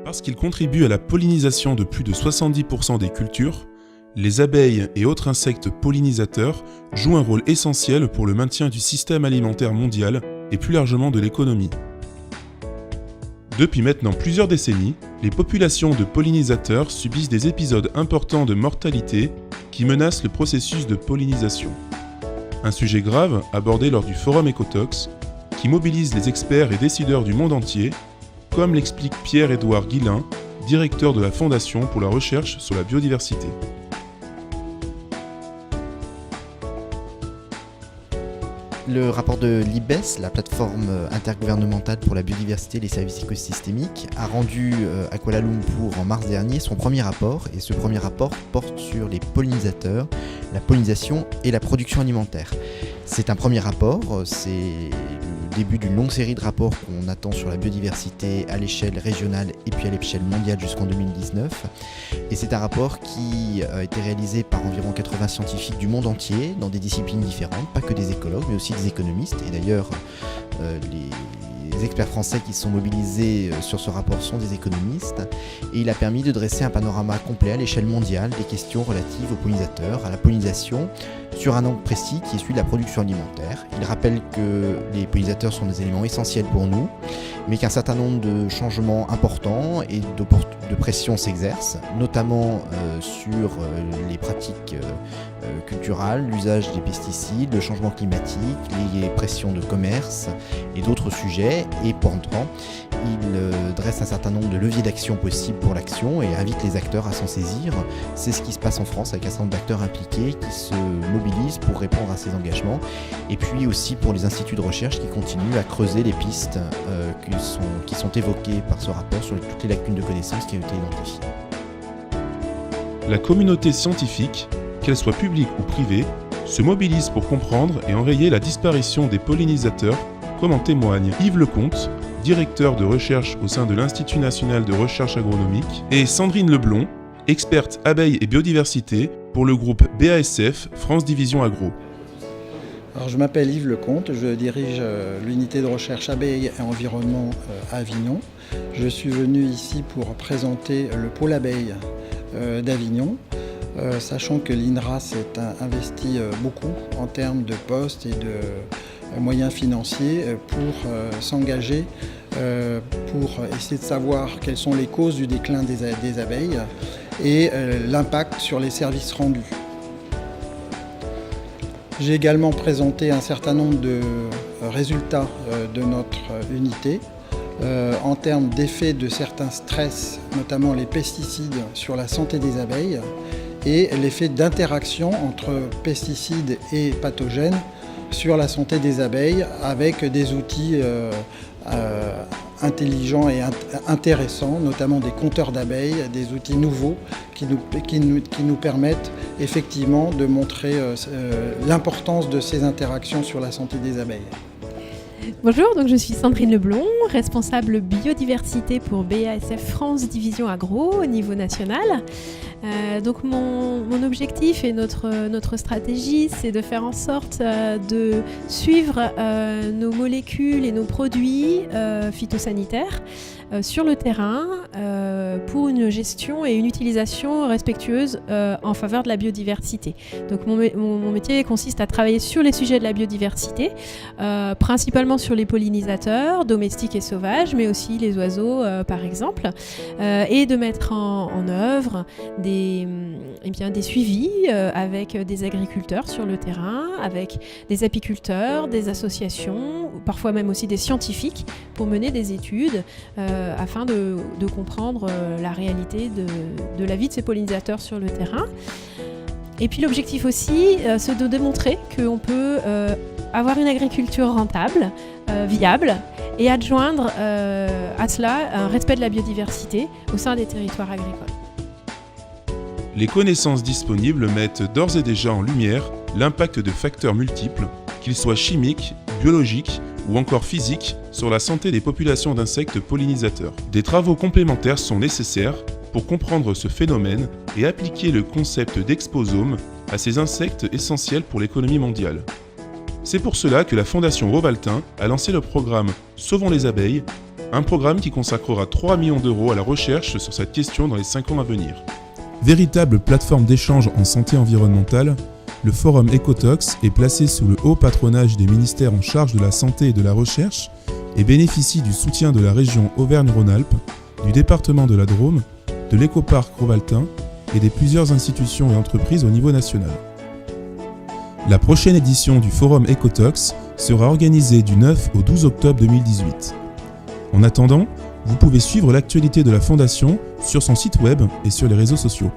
Parce qu'ils contribuent à la pollinisation de plus de 70% des cultures, les abeilles et autres insectes pollinisateurs jouent un rôle essentiel pour le maintien du système alimentaire mondial et plus largement de l'économie. Depuis maintenant plusieurs décennies, les populations de pollinisateurs subissent des épisodes importants de mortalité qui menacent le processus de pollinisation. Un sujet grave abordé lors du Forum Ecotox, qui mobilise les experts et décideurs du monde entier, comme l'explique Pierre-Édouard Guillain, directeur de la Fondation pour la recherche sur la biodiversité. Le rapport de l'IBES, la plateforme intergouvernementale pour la biodiversité et les services écosystémiques, a rendu à Kuala Lumpur en mars dernier son premier rapport, et ce premier rapport porte sur les pollinisateurs, la pollinisation et la production alimentaire. C'est un premier rapport, c'est le début d'une longue série de rapports qu'on attend sur la biodiversité à l'échelle régionale et puis à l'échelle mondiale jusqu'en 2019. Et c'est un rapport qui a été réalisé par environ 80 scientifiques du monde entier, dans des disciplines différentes, pas que des écologues, mais aussi des économistes. Et d'ailleurs, les experts français qui sont mobilisés sur ce rapport sont des économistes. Et il a permis de dresser un panorama complet à l'échelle mondiale des questions relatives aux pollinisateurs, à la pollinisation, sur un angle précis qui est celui de la production alimentaire. Il rappelle que les pollinisateurs sont des éléments essentiels pour nous, mais qu'un certain nombre de changements importants et de pression s'exercent, notamment sur les pratiques culturelles, l'usage des pesticides, le changement climatique, les pressions de commerce et d'autres sujets. Et pourtant, il dresse un certain nombre de leviers d'action possibles pour l'action et invite les acteurs à s'en saisir. C'est ce qui se passe en France avec un certain nombre d'acteurs impliqués qui se mobilisent pour répondre à ces engagements, et puis aussi pour les instituts de recherche qui continuent à creuser les pistes qui sont évoquées par ce rapport sur toutes les lacunes de connaissances qui ont été identifiées. La communauté scientifique, qu'elle soit publique ou privée, se mobilise pour comprendre et enrayer la disparition des pollinisateurs, comme en témoigne Yves Lecomte, directeur de recherche au sein de l'Institut national de recherche agronomique, et Sandrine Leblond, experte abeilles et biodiversité pour le groupe BASF France Division Agro. Alors, je m'appelle Yves Lecomte, je dirige l'unité de recherche abeilles et environnement à Avignon. Je suis venu ici pour présenter le pôle abeilles d'Avignon, sachant que l'INRA s'est investi beaucoup en termes de postes et de moyens financiers pour s'engager, pour essayer de savoir quelles sont les causes du déclin des abeilles et l'impact sur les services rendus. J'ai également présenté un certain nombre de résultats de notre unité en termes d'effets de certains stress, notamment les pesticides sur la santé des abeilles et l'effet d'interaction entre pesticides et pathogènes sur la santé des abeilles avec des outils intelligents et intéressants, notamment des compteurs d'abeilles, des outils nouveaux qui nous permettent effectivement de montrer l'importance de ces interactions sur la santé des abeilles. Bonjour, donc je suis Sandrine Leblond, responsable biodiversité pour BASF France Division Agro au niveau national. Donc mon objectif et notre stratégie, c'est de faire en sorte de suivre nos molécules et nos produits phytosanitaires sur le terrain pour une gestion et une utilisation respectueuse en faveur de la biodiversité. Donc mon métier consiste à travailler sur les sujets de la biodiversité, principalement sur les pollinisateurs, domestiques et sauvages, mais aussi les oiseaux par exemple, et de mettre en œuvre des suivis avec des agriculteurs sur le terrain, avec des apiculteurs, des associations, parfois même aussi des scientifiques pour mener des études afin de comprendre la réalité de la vie de ces pollinisateurs sur le terrain. Et puis l'objectif aussi, c'est de démontrer qu'on peut avoir une agriculture rentable, viable, et adjoindre à cela un respect de la biodiversité au sein des territoires agricoles. Les connaissances disponibles mettent d'ores et déjà en lumière l'impact de facteurs multiples, qu'ils soient chimiques, biologiques ou encore physiques, sur la santé des populations d'insectes pollinisateurs. Des travaux complémentaires sont nécessaires pour comprendre ce phénomène et appliquer le concept d'exposome à ces insectes essentiels pour l'économie mondiale. C'est pour cela que la Fondation Rovaltin a lancé le programme Sauvons les abeilles, un programme qui consacrera 3 millions d'euros à la recherche sur cette question dans les 5 ans à venir. Véritable plateforme d'échange en santé environnementale, le forum Ecotox est placé sous le haut patronage des ministères en charge de la santé et de la recherche et bénéficie du soutien de la région Auvergne-Rhône-Alpes, du département de la Drôme, de l'écoparc Rovaltin et des plusieurs institutions et entreprises au niveau national. La prochaine édition du forum Ecotox sera organisée du 9 au 12 octobre 2018. En attendant, vous pouvez suivre l'actualité de la Fondation sur son site web et sur les réseaux sociaux.